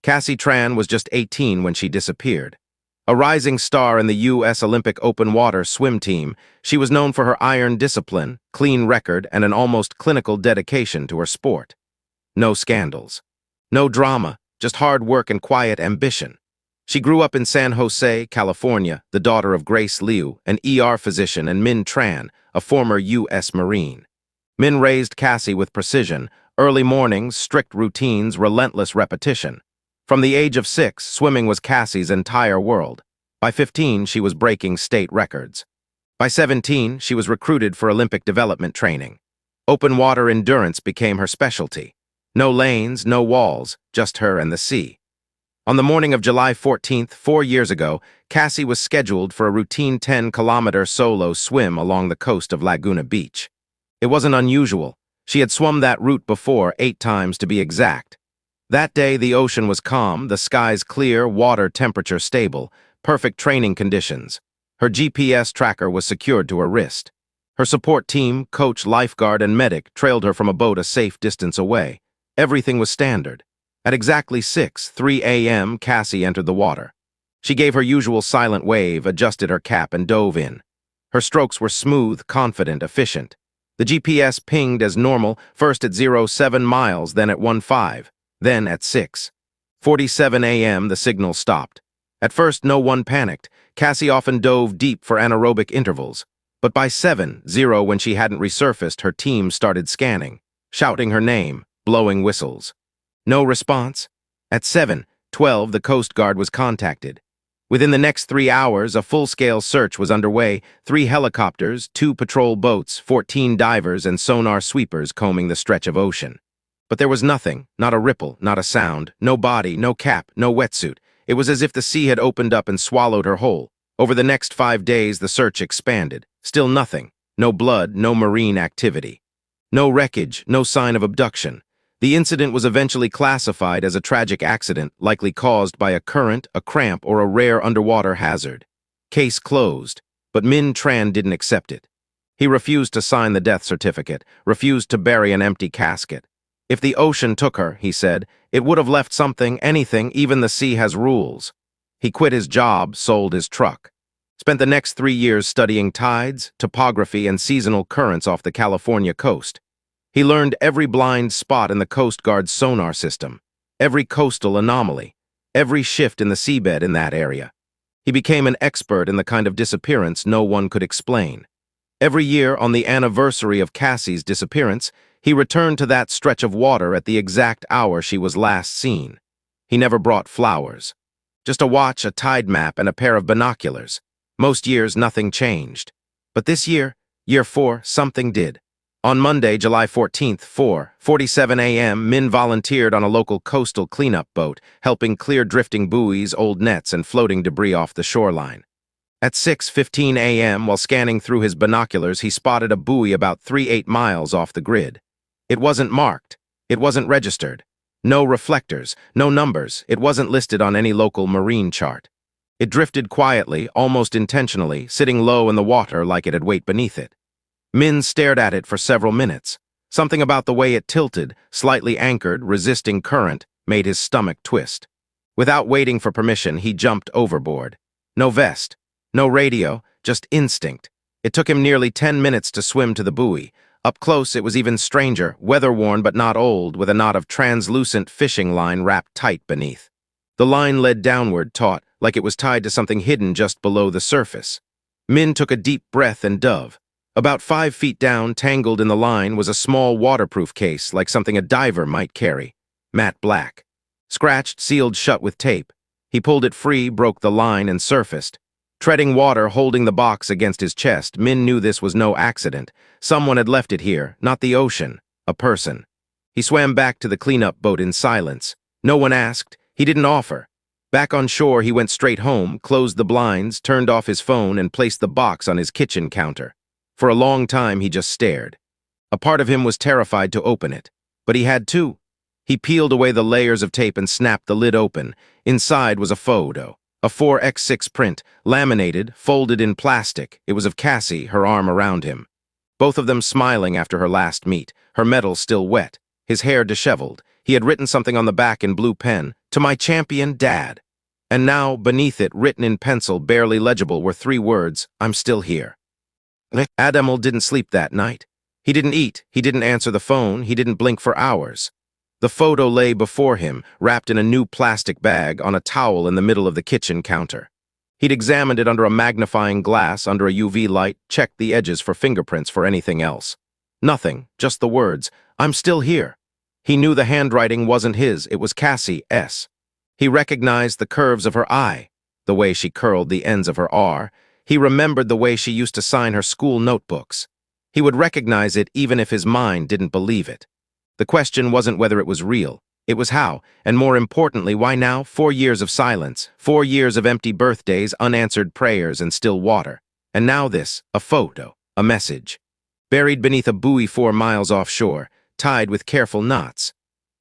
Cassie Tran was just 18 when she disappeared. A rising star in the U.S. Olympic open water swim team, she was known for her iron discipline, clean record, and an almost clinical dedication to her sport. No scandals. No drama, just hard work and quiet ambition. She grew up in San Jose, California, the daughter of Grace Liu, an ER physician, and Min Tran, a former U.S. Marine. Min raised Cassie with precision, early mornings, strict routines, relentless repetition. From the age of 6, swimming was Cassie's entire world. By 15, she was breaking state records. By 17, she was recruited for Olympic development training. Open water endurance became her specialty. No lanes, no walls, just her and the sea. On the morning of July 14th, 4 years ago, Cassie was scheduled for a routine 10-kilometer solo swim along the coast of Laguna Beach. It wasn't unusual. She had swum that route before, 8 times to be exact. That day, the ocean was calm, the skies clear, water temperature stable, perfect training conditions. Her GPS tracker was secured to her wrist. Her support team, coach, lifeguard, and medic trailed her from a boat a safe distance away. Everything was standard. At exactly 6:03 a.m., Cassie entered the water. She gave her usual silent wave, adjusted her cap, and dove in. Her strokes were smooth, confident, efficient. The GPS pinged as normal, first at 0.7 miles, then at 1.5, then at 6:47 a.m. the signal stopped. At first, no one panicked. Cassie often dove deep for anaerobic intervals. But by 7:0, when she hadn't resurfaced, her team started scanning, shouting her name, blowing whistles. No response. At 7:12, the Coast Guard was contacted. Within the next 3 hours, a full-scale search was underway, 3 helicopters, 2 patrol boats, 14 divers, and sonar sweepers combing the stretch of ocean. But there was nothing, not a ripple, not a sound, no body, no cap, no wetsuit. It was as if the sea had opened up and swallowed her whole. Over the next 5 days, the search expanded. Still nothing. No blood, no marine activity. No wreckage, no sign of abduction. The incident was eventually classified as a tragic accident, likely caused by a current, a cramp, or a rare underwater hazard. Case closed, but Min Tran didn't accept it. He refused to sign the death certificate, refused to bury an empty casket. If the ocean took her, he said, it would have left something, anything, even the sea has rules. He quit his job, sold his truck. Spent the next 3 years studying tides, topography, and seasonal currents off the California coast. He learned every blind spot in the Coast Guard's sonar system, every coastal anomaly, every shift in the seabed in that area. He became an expert in the kind of disappearance no one could explain. Every year, on the anniversary of Cassie's disappearance, he returned to that stretch of water at the exact hour she was last seen. He never brought flowers. Just a watch, a tide map, and a pair of binoculars. Most years, nothing changed. But this year, year 4, something did. On Monday, July 14th, 4:47 a.m., Min volunteered on a local coastal cleanup boat, helping clear drifting buoys, old nets, and floating debris off the shoreline. At 6:15 a.m., while scanning through his binoculars, he spotted a buoy about 3-8 miles off the grid. It wasn't marked. It wasn't registered. No reflectors, no numbers. It wasn't listed on any local marine chart. It drifted quietly, almost intentionally, sitting low in the water like it had weight beneath it. Min stared at it for several minutes. Something about the way it tilted, slightly anchored, resisting current, made his stomach twist. Without waiting for permission, he jumped overboard. No vest, no radio, just instinct. It took him nearly 10 minutes to swim to the buoy. Up close, it was even stranger, weather-worn but not old, with a knot of translucent fishing line wrapped tight beneath. The line led downward, taut, like it was tied to something hidden just below the surface. Min took a deep breath and dove. About 5 feet down, tangled in the line, was a small waterproof case, like something a diver might carry. Matte black. Scratched, sealed shut with tape. He pulled it free, broke the line, and surfaced. Treading water, holding the box against his chest, Min knew this was no accident. Someone had left it here, not the ocean, a person. He swam back to the cleanup boat in silence. No one asked. He didn't offer. Back on shore, he went straight home, closed the blinds, turned off his phone, and placed the box on his kitchen counter. For a long time, he just stared. A part of him was terrified to open it, but he had to. He peeled away the layers of tape and snapped the lid open. Inside was a photo, a 4x6 print, laminated, folded in plastic. It was of Cassie, her arm around him. Both of them smiling after her last meet, her medal still wet, his hair disheveled. He had written something on the back in blue pen, To my champion, Dad. And now, beneath it, written in pencil, barely legible, were 3 words, I'm still here. Adamel didn't sleep that night. He didn't eat, he didn't answer the phone, he didn't blink for hours. The photo lay before him, wrapped in a new plastic bag, on a towel in the middle of the kitchen counter. He'd examined it under a magnifying glass, under a UV light, checked the edges for fingerprints, for anything else. Nothing, just the words, I'm still here. He knew the handwriting wasn't his, it was Cassie's. He recognized the curves of her I, the way she curled the ends of her R. He remembered the way she used to sign her school notebooks. He would recognize it even if his mind didn't believe it. The question wasn't whether it was real, it was how, and more importantly, why now? 4 years of silence, 4 years of empty birthdays, unanswered prayers, and still water. And now this, a photo, a message. Buried beneath a buoy 4 miles offshore, tied with careful knots.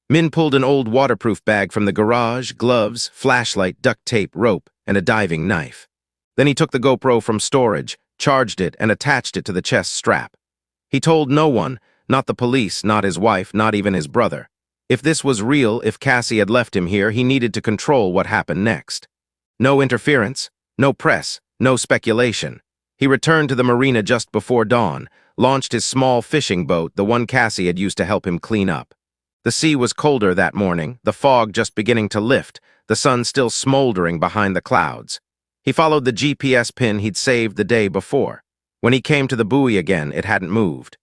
Min pulled an old waterproof bag from the garage, gloves, flashlight, duct tape, rope, and a diving knife. Then he took the GoPro from storage, charged it, and attached it to the chest strap. He told no one, not the police, not his wife, not even his brother. If this was real, if Cassie had left him here, he needed to control what happened next. No interference, no press, no speculation. He returned to the marina just before dawn, launched his small fishing boat, the one Cassie had used to help him clean up. The sea was colder that morning, the fog just beginning to lift, the sun still smoldering behind the clouds. He followed the GPS pin he'd saved the day before. When he came to the buoy again, it hadn't moved.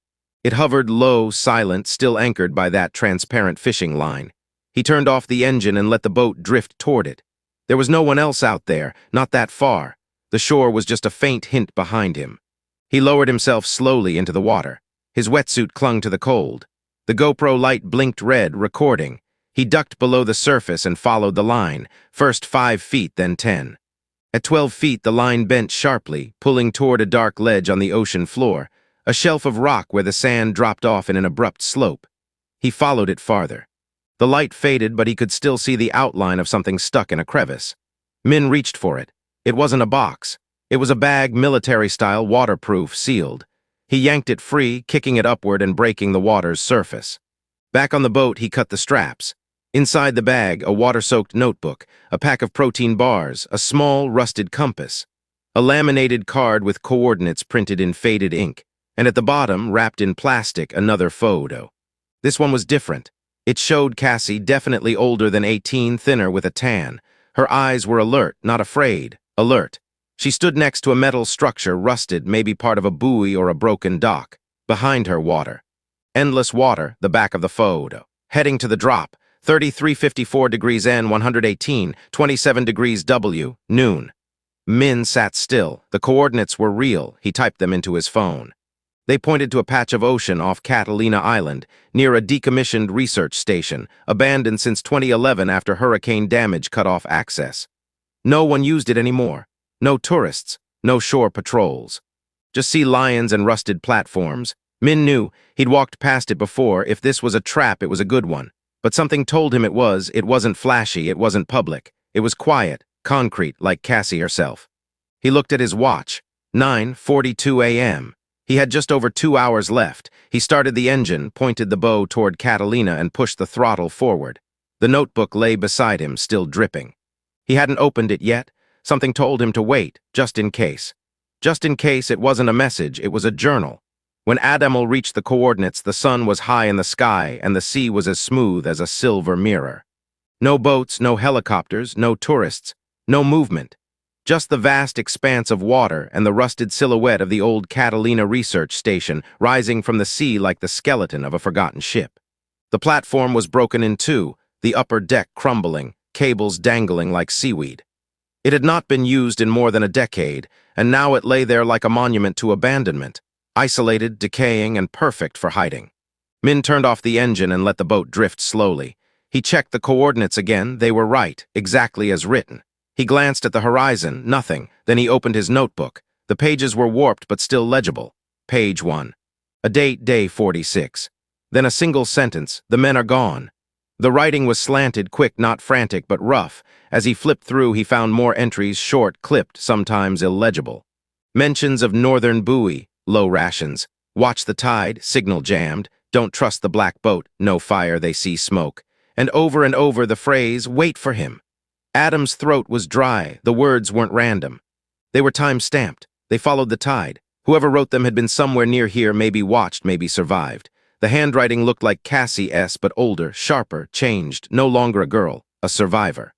It hovered low, silent, still anchored by that transparent fishing line. He turned off the engine and let the boat drift toward it. There was no one else out there, not that far. The shore was just a faint hint behind him. He lowered himself slowly into the water. His wetsuit clung to the cold. The GoPro light blinked red, recording. He ducked below the surface and followed the line, first 5 feet, then 10. At 12 feet, the line bent sharply, pulling toward a dark ledge on the ocean floor, a shelf of rock where the sand dropped off in an abrupt slope. He followed it farther. The light faded, but he could still see the outline of something stuck in a crevice. Min reached for it. It wasn't a box. It was a bag, military-style, waterproof, sealed. He yanked it free, kicking it upward and breaking the water's surface. Back on the boat, he cut the straps. Inside the bag, a water-soaked notebook, a pack of protein bars, a small, rusted compass, a laminated card with coordinates printed in faded ink, and at the bottom, wrapped in plastic, another photo. This one was different. It showed Cassie, definitely older than 18, thinner with a tan. Her eyes were alert, not afraid, alert. She stood next to a metal structure, rusted, maybe part of a buoy or a broken dock. Behind her, water. Endless water, the back of the photo. Heading to the drop, 3354 degrees N, 118, 27 degrees W, noon. Min sat still. The coordinates were real. He typed them into his phone. They pointed to a patch of ocean off Catalina Island, near a decommissioned research station, abandoned since 2011 after hurricane damage cut off access. No one used it anymore. No tourists, no shore patrols. Just sea lions and rusted platforms. Min knew, he'd walked past it before. If this was a trap, it was a good one. But something told him it wasn't flashy, it wasn't public. It was quiet, concrete, like Cassie herself. He looked at his watch, 9:42 a.m. He had just over 2 hours left. He started the engine, pointed the bow toward Catalina, and pushed the throttle forward. The notebook lay beside him, still dripping. He hadn't opened it yet. Something told him to wait, just in case. Just in case it wasn't a message, it was a journal. When Adamel reached the coordinates, the sun was high in the sky, and the sea was as smooth as a silver mirror. No boats, no helicopters, no tourists, no movement. Just the vast expanse of water and the rusted silhouette of the old Catalina research station rising from the sea like the skeleton of a forgotten ship. The platform was broken in two, the upper deck crumbling, cables dangling like seaweed. It had not been used in more than a decade, and now it lay there like a monument to abandonment, isolated, decaying, and perfect for hiding. Min turned off the engine and let the boat drift slowly. He checked the coordinates again. They were right, exactly as written. He glanced at the horizon, nothing. Then he opened his notebook. The pages were warped but still legible. Page 1. A date, day 46. Then a single sentence, the men are gone. The writing was slanted, quick, not frantic, but rough. As he flipped through, he found more entries, short, clipped, sometimes illegible. Mentions of northern buoy, low rations. Watch the tide, signal jammed. Don't trust the black boat, no fire, they see smoke. and over the phrase, "Wait for him." Adam's throat was dry, the words weren't random. They were time-stamped. They followed the tide. Whoever wrote them had been somewhere near here, maybe watched, maybe survived. The handwriting looked like Cassie's, but older, sharper, changed, no longer a girl, a survivor.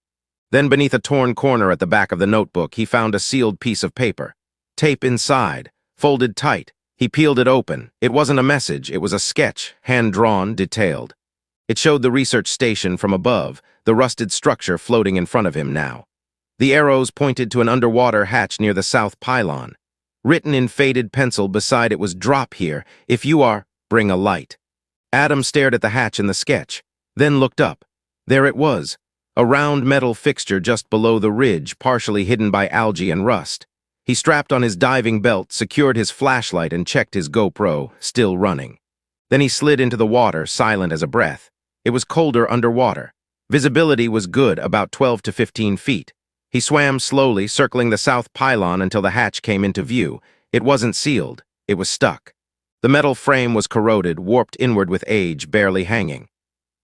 Then beneath a torn corner at the back of the notebook, he found a sealed piece of paper. Tape inside, folded tight. He peeled it open. It wasn't a message, it was a sketch, hand-drawn, detailed. It showed the research station from above, the rusted structure floating in front of him now. The arrows pointed to an underwater hatch near the south pylon. Written in faded pencil beside it was, "Drop here. If you are, bring a light." Adam stared at the hatch in the sketch, then looked up. There it was, a round metal fixture just below the ridge, partially hidden by algae and rust. He strapped on his diving belt, secured his flashlight, and checked his GoPro, still running. Then he slid into the water, silent as a breath. It was colder underwater. Visibility was good, about 12 to 15 feet. He swam slowly, circling the south pylon until the hatch came into view. It wasn't sealed. It was stuck. The metal frame was corroded, warped inward with age, barely hanging.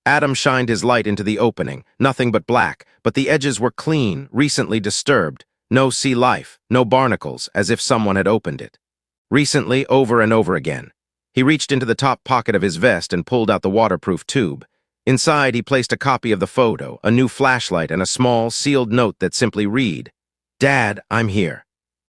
Adam shined his light into the opening, nothing but black, but the edges were clean, recently disturbed. No sea life, no barnacles, as if someone had opened it. Recently, over and over again. He reached into the top pocket of his vest and pulled out the waterproof tube. Inside, he placed a copy of the photo, a new flashlight, and a small, sealed note that simply read, "Dad, I'm here.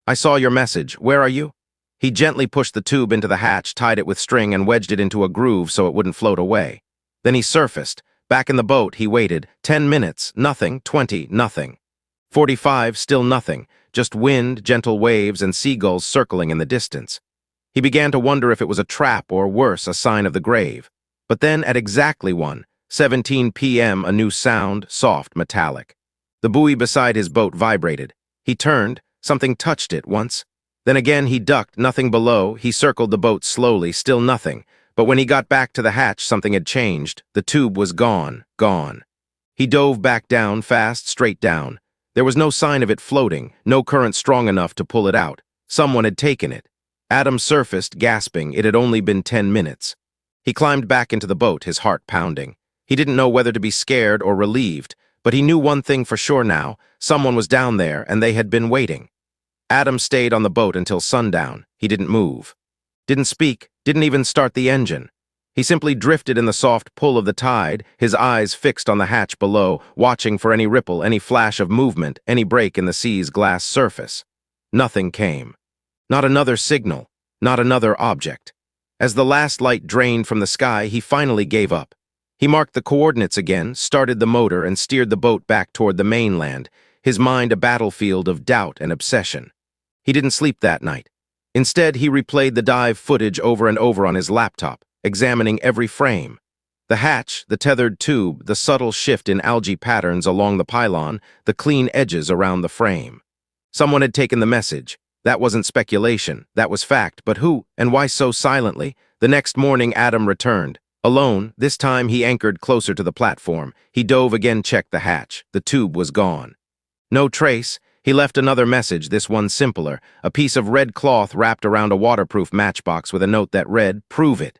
I saw your message. Where are you?" He gently pushed the tube into the hatch, tied it with string, and wedged it into a groove so it wouldn't float away. Then he surfaced. Back in the boat, he waited. 10 minutes, nothing. 20, nothing. 45, still nothing. Just wind, gentle waves, and seagulls circling in the distance. He began to wonder if it was a trap or, worse, a sign of the grave. But then, at exactly 1:17 p.m., a new sound, soft, metallic. The buoy beside his boat vibrated. He turned. Something touched it once. Then again he ducked, nothing below. He circled the boat slowly, still nothing. But when he got back to the hatch, something had changed. The tube was gone, gone. He dove back down, fast, straight down. There was no sign of it floating, no current strong enough to pull it out. Someone had taken it. Adam surfaced, gasping. It had only been 10 minutes. He climbed back into the boat, his heart pounding. He didn't know whether to be scared or relieved, but he knew one thing for sure now. Someone was down there, and they had been waiting. Adam stayed on the boat until sundown. He didn't move. Didn't speak, didn't even start the engine. He simply drifted in the soft pull of the tide, his eyes fixed on the hatch below, watching for any ripple, any flash of movement, any break in the sea's glass surface. Nothing came. Not another signal, not another object. As the last light drained from the sky, he finally gave up. He marked the coordinates again, started the motor, and steered the boat back toward the mainland, his mind a battlefield of doubt and obsession. He didn't sleep that night. Instead, he replayed the dive footage over and over on his laptop, examining every frame. The hatch, the tethered tube, the subtle shift in algae patterns along the pylon, the clean edges around the frame. Someone had taken the message. That wasn't speculation, that was fact, but who, and why so silently? The next morning, Adam returned. Alone, this time he anchored closer to the platform. He dove again, checked the hatch. The tube was gone. No trace. He left another message, this one simpler, a piece of red cloth wrapped around a waterproof matchbox with a note that read, "Prove it."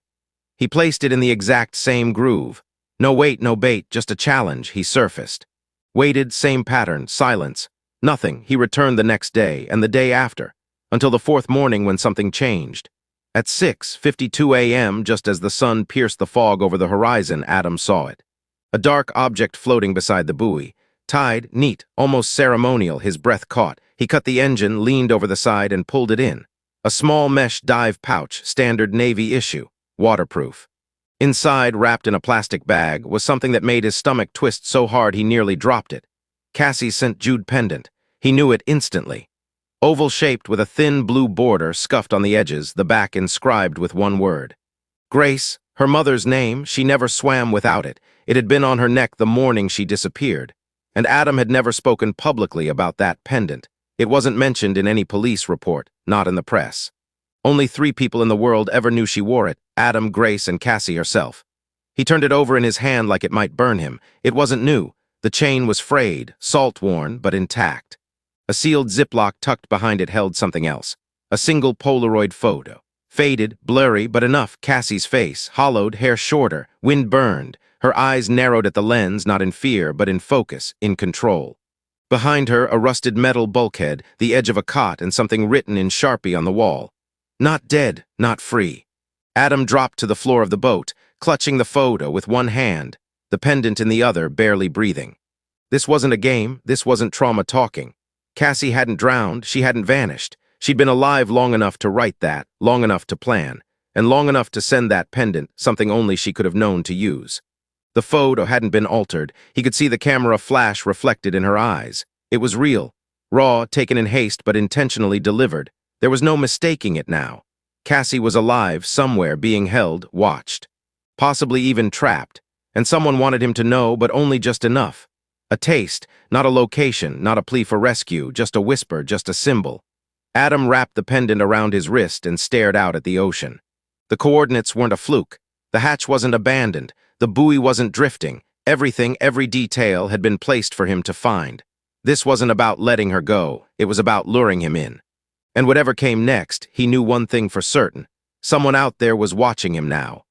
He placed it in the exact same groove. No wait, no bait, just a challenge. He surfaced. Waited, same pattern, silence. Nothing. He returned the next day, and the day after, until the fourth morning when something changed. At 6:52 a.m., just as the sun pierced the fog over the horizon, Adam saw it. A dark object floating beside the buoy. Tied, neat, almost ceremonial, his breath caught. He cut the engine, leaned over the side, and pulled it in. A small mesh dive pouch, standard Navy issue, waterproof. Inside, wrapped in a plastic bag, was something that made his stomach twist so hard he nearly dropped it. Cassie's St. Jude pendant. He knew it instantly. Oval-shaped with a thin blue border scuffed on the edges, the back inscribed with one word. Grace, her mother's name, she never swam without it. It had been on her neck the morning she disappeared. And Adam had never spoken publicly about that pendant. It wasn't mentioned in any police report, not in the press. Only 3 people in the world ever knew she wore it, Adam, Grace, and Cassie herself. He turned it over in his hand like it might burn him. It wasn't new. The chain was frayed, salt-worn, but intact. A sealed Ziploc tucked behind it held something else. A single Polaroid photo. Faded, blurry, but enough. Cassie's face, hollowed, hair shorter, wind-burned, Her eyes narrowed at the lens, not in fear, but in focus, in control. Behind her, a rusted metal bulkhead, the edge of a cot, and something written in Sharpie on the wall. Not dead, not free. Adam dropped to the floor of the boat, clutching the photo with one hand, the pendant in the other, barely breathing. This wasn't a game, this wasn't trauma talking. Cassie hadn't drowned, she hadn't vanished. She'd been alive long enough to write that, long enough to plan, and long enough to send that pendant, something only she could have known to use. The photo hadn't been altered. He could see the camera flash reflected in her eyes. It was real, raw, taken in haste but intentionally delivered. There was no mistaking it now. Cassie was alive, somewhere, being held, watched. Possibly even trapped. And someone wanted him to know, but only just enough. A taste, not a location, not a plea for rescue, just a whisper, just a symbol. Adam wrapped the pendant around his wrist and stared out at the ocean. The coordinates weren't a fluke. The hatch wasn't abandoned. The buoy wasn't drifting. Everything, every detail had been placed for him to find. This wasn't about letting her go. It was about luring him in. And whatever came next, he knew one thing for certain. Someone out there was watching him now.